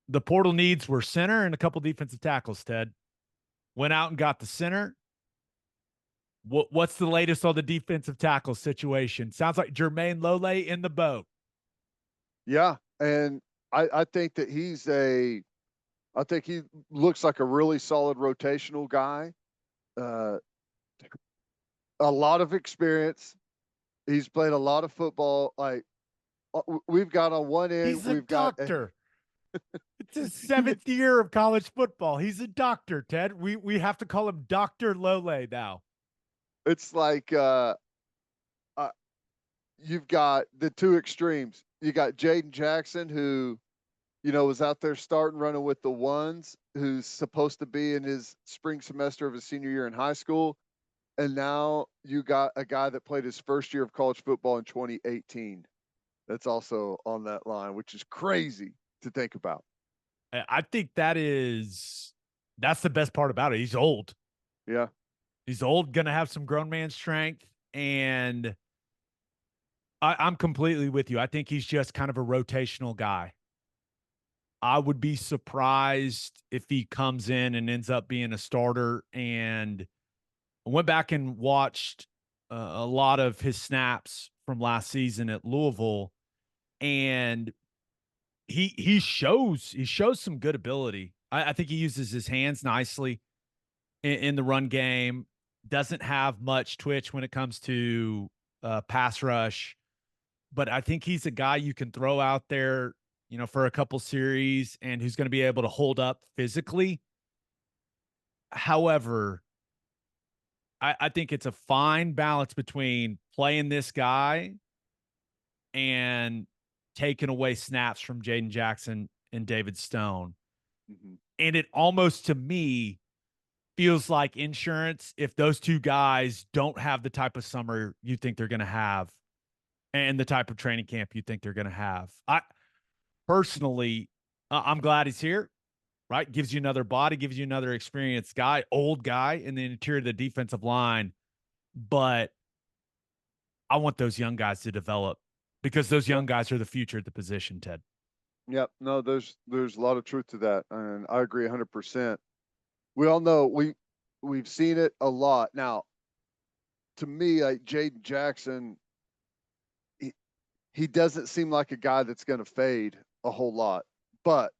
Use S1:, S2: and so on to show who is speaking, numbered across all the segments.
S1: The portal needs were center and a couple defensive tackles, Ted. Went out and got the center. What's the latest on the defensive tackle situation? Sounds like Jermayne Lole in the boat.
S2: Yeah, and I think that I think he looks like a really solid rotational guy. Uh, a lot of experience. He's played a lot of football. Like we've got on one end,
S1: He's a
S2: we've got
S1: doctor. It's his seventh year of college football. He's a doctor, Ted. We have to call him Dr. Lole now.
S2: it's like uh, you've got the two extremes. You got Jaden Jackson, who was out there starting running with the ones, who's supposed to be in his spring semester of his senior year in high school. And now you got a guy that played his first year of college football in 2018. That's also on that line, which is crazy to think about.
S1: I think that's the best part about it. He's old.
S2: Yeah.
S1: He's old, gonna have some grown man strength, and I'm completely with you. I think he's just kind of a rotational guy. I would be surprised if he comes in and ends up being a starter. And I went back and watched a lot of his snaps from last season at Louisville, and he shows some good ability. I think he uses his hands nicely in the run game. Doesn't have much twitch when it comes to pass rush, but I think he's a guy you can throw out there, for a couple series and who's going to be able to hold up physically. However, I think it's a fine balance between playing this guy and taking away snaps from Jaden Jackson and David Stone.
S2: Mm-hmm.
S1: And it almost, to me, feels like insurance if those two guys don't have the type of summer you think they're going to have and the type of training camp you think they're going to have. I personally, I'm glad he's here, right? Gives you another body, gives you another experienced guy, old guy in the interior of the defensive line. But I want those young guys to develop because those
S2: Yep.
S1: young guys are the future at the position, Ted.
S2: Yep. No, there's a lot of truth to that, and I agree 100%. We all know we've seen it a lot. Now, to me, like Jaden Jackson, he, he doesn't seem like a guy that's going to fade a whole lot, but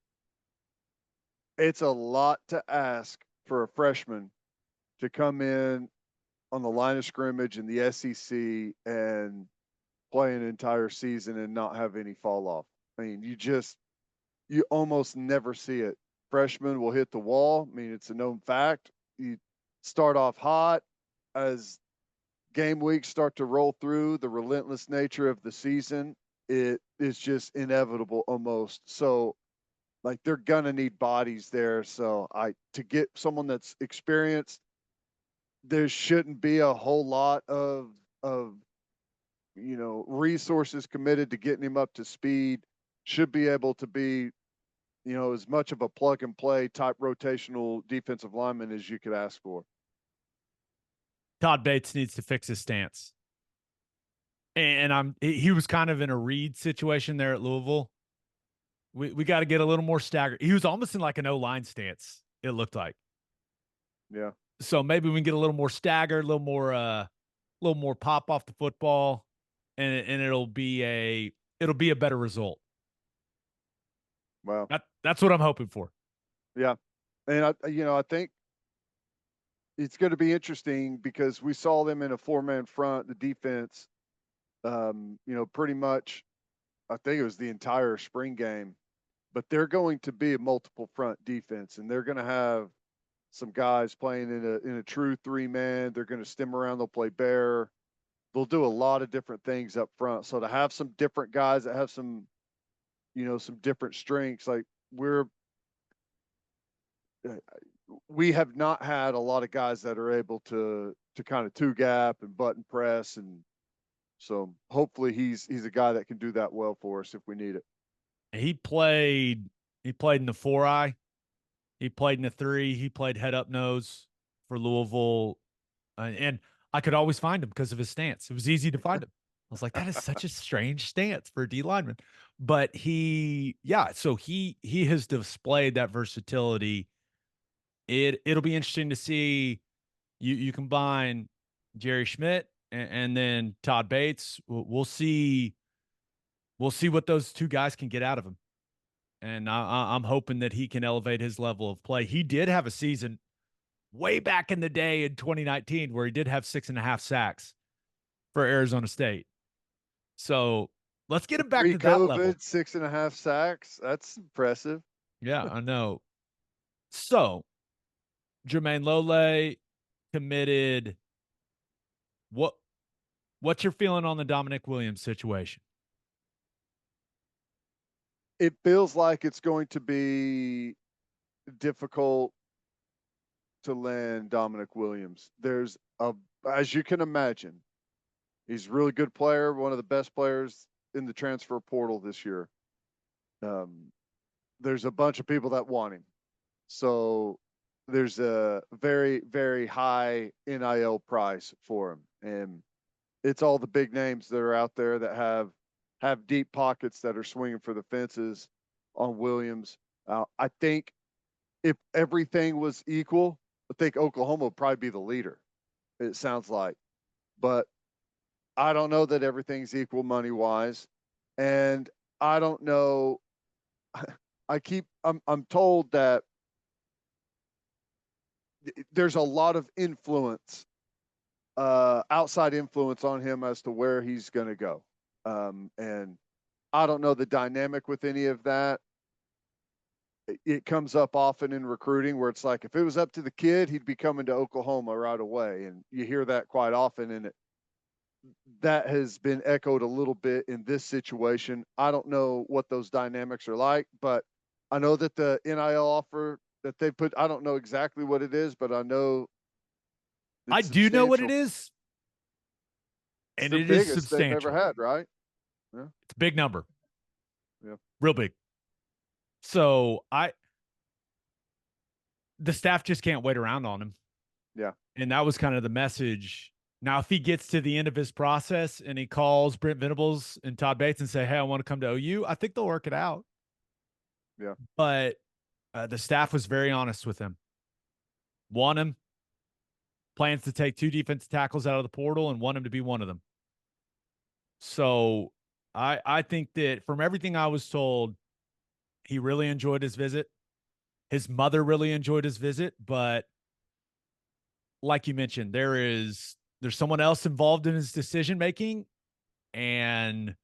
S2: it's a lot to ask for a freshman to come in on the line of scrimmage in the SEC and play an entire season and not have any fall off. I mean, you almost never see it. Freshmen will hit the wall. I mean, it's a known fact. You start off hot as game weeks start to roll through, the relentless nature of the season, it is just inevitable almost. So like they're gonna need bodies there. So to get someone that's experienced, there shouldn't be a whole lot of resources committed to getting him up to speed. Should be able to be as much of a plug and play type rotational defensive lineman as you could ask for.
S1: Todd Bates needs to fix his stance. And he was kind of in a read situation there at Louisville. We got to get a little more staggered. He was almost in like an O-line stance, it looked like.
S2: Yeah.
S1: So maybe we can get a little more staggered, a little more pop off the football, and it'll be a better result.
S2: Well,
S1: That's what I'm hoping for.
S2: yeah. And I think it's going to be interesting because we saw them in a four-man front, the defense, pretty much, I think it was the entire spring game, but they're going to be a multiple front defense, and they're going to have some guys playing in a true three-man. They're going to stem around. They'll play bear. They'll do a lot of different things up front. So to have some different guys that have some different strengths, like we have not had a lot of guys that are able to kind of two gap and button press, and so hopefully he's a guy that can do that well for us if we need it.
S1: He played in the 4-eye. He played in the 3. He played head up nose for Louisville, and I could always find him because of his stance. It was easy to find him. was like, that is such a strange stance for a D lineman. But so he has displayed that versatility. It'll be interesting to see you combine Jerry Schmidt and then Todd Bates. We'll see what those two guys can get out of him. And I'm hoping that he can elevate his level of play. He did have a season way back in the day in 2019 where he did have 6.5 sacks for Arizona State. So let's get him back to that level.
S2: Pre-COVID, 6.5 sacks. That's impressive.
S1: Yeah, I know. So Jermayne Lole committed. What's your feeling on the Dominic Williams situation?
S2: It feels like it's going to be difficult to land Dominic Williams. As you can imagine, he's a really good player, one of the best players in the transfer portal this year. There's a bunch of people that want him. So there's a very, very high NIL price for him. And it's all the big names that are out there that have deep pockets that are swinging for the fences on Williams. I think if everything was equal, I think Oklahoma would probably be the leader, it sounds like. But I don't know that everything's equal money-wise. And I don't know. I'm told that there's a lot of influence, outside influence on him as to where he's going to go. And I don't know the dynamic with any of that. It comes up often in recruiting where it's like, if it was up to the kid, he'd be coming to Oklahoma right away. And you hear that quite often. And that has been echoed a little bit in this situation. I don't know what those dynamics are like, but I know that the NIL offer that they put, I don't know exactly what it is, but I know
S1: I do know what it is. And
S2: it is substantial. They've ever had, right?
S1: Yeah. It's a big number.
S2: Yeah.
S1: Real big. So the staff just can't wait around on him.
S2: Yeah.
S1: And that was kind of the message. Now, if he gets to the end of his process and he calls Brent Venables and Todd Bates and say, hey, I want to come to OU, I think they'll work it out.
S2: Yeah.
S1: But the staff was very honest with him. Want him. Plans to take 2 defensive tackles out of the portal and want him to be one of them. So I think that from everything I was told, he really enjoyed his visit. His mother really enjoyed his visit, but like you mentioned, there's someone else involved in his decision making, and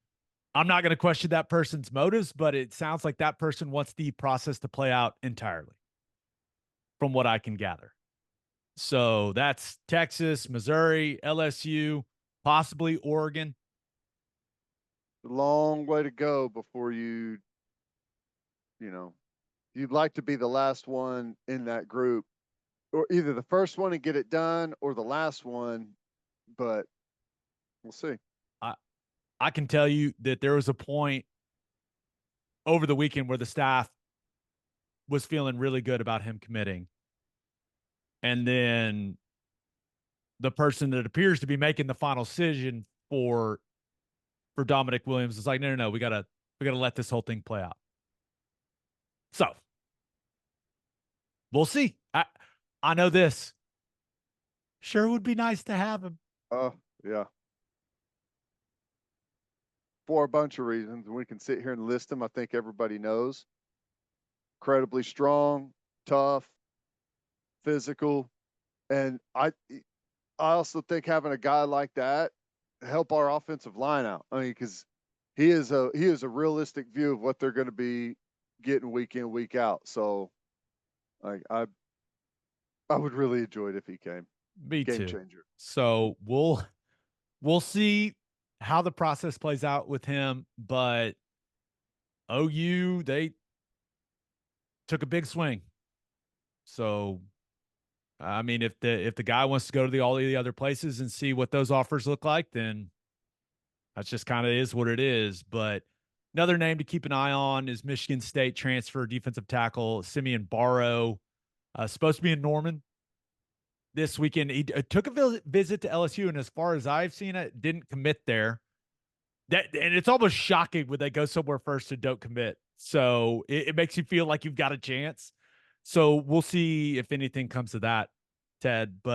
S1: I'm not going to question that person's motives, but it sounds like that person wants the process to play out entirely, from what I can gather. So that's Texas, Missouri, LSU, possibly Oregon.
S2: A long way to go before you'd like to be the last one in that group, or either the first one and get it done or the last one, but we'll see.
S1: I can tell you that there was a point over the weekend where the staff was feeling really good about him committing. And then the person that appears to be making the final decision for Dominic Williams is like, no, we gotta let this whole thing play out. So we'll see. I know this. Sure would be nice to have him.
S2: Oh, yeah. For a bunch of reasons. We can sit here and list them. I think everybody knows. Incredibly strong, tough, physical. And I also think having a guy like that help our offensive line out. I mean, because he is a realistic view of what they're going to be getting week in, week out. So I would really enjoy it if he came.
S1: Me
S2: Game
S1: too.
S2: changer.
S1: So we'll see how the process plays out with him, but OU, they took a big swing. So I mean, if the guy wants to go to all the other places and see what those offers look like, then that's just kind of is what it is. But another name to keep an eye on is Michigan State transfer defensive tackle Simeon Barrow, supposed to be in Norman this weekend. He took a visit to LSU, and as far as I've seen it, didn't commit there. and it's almost shocking when they go somewhere first and don't commit. So it makes you feel like you've got a chance. So we'll see if anything comes of that, Ted. But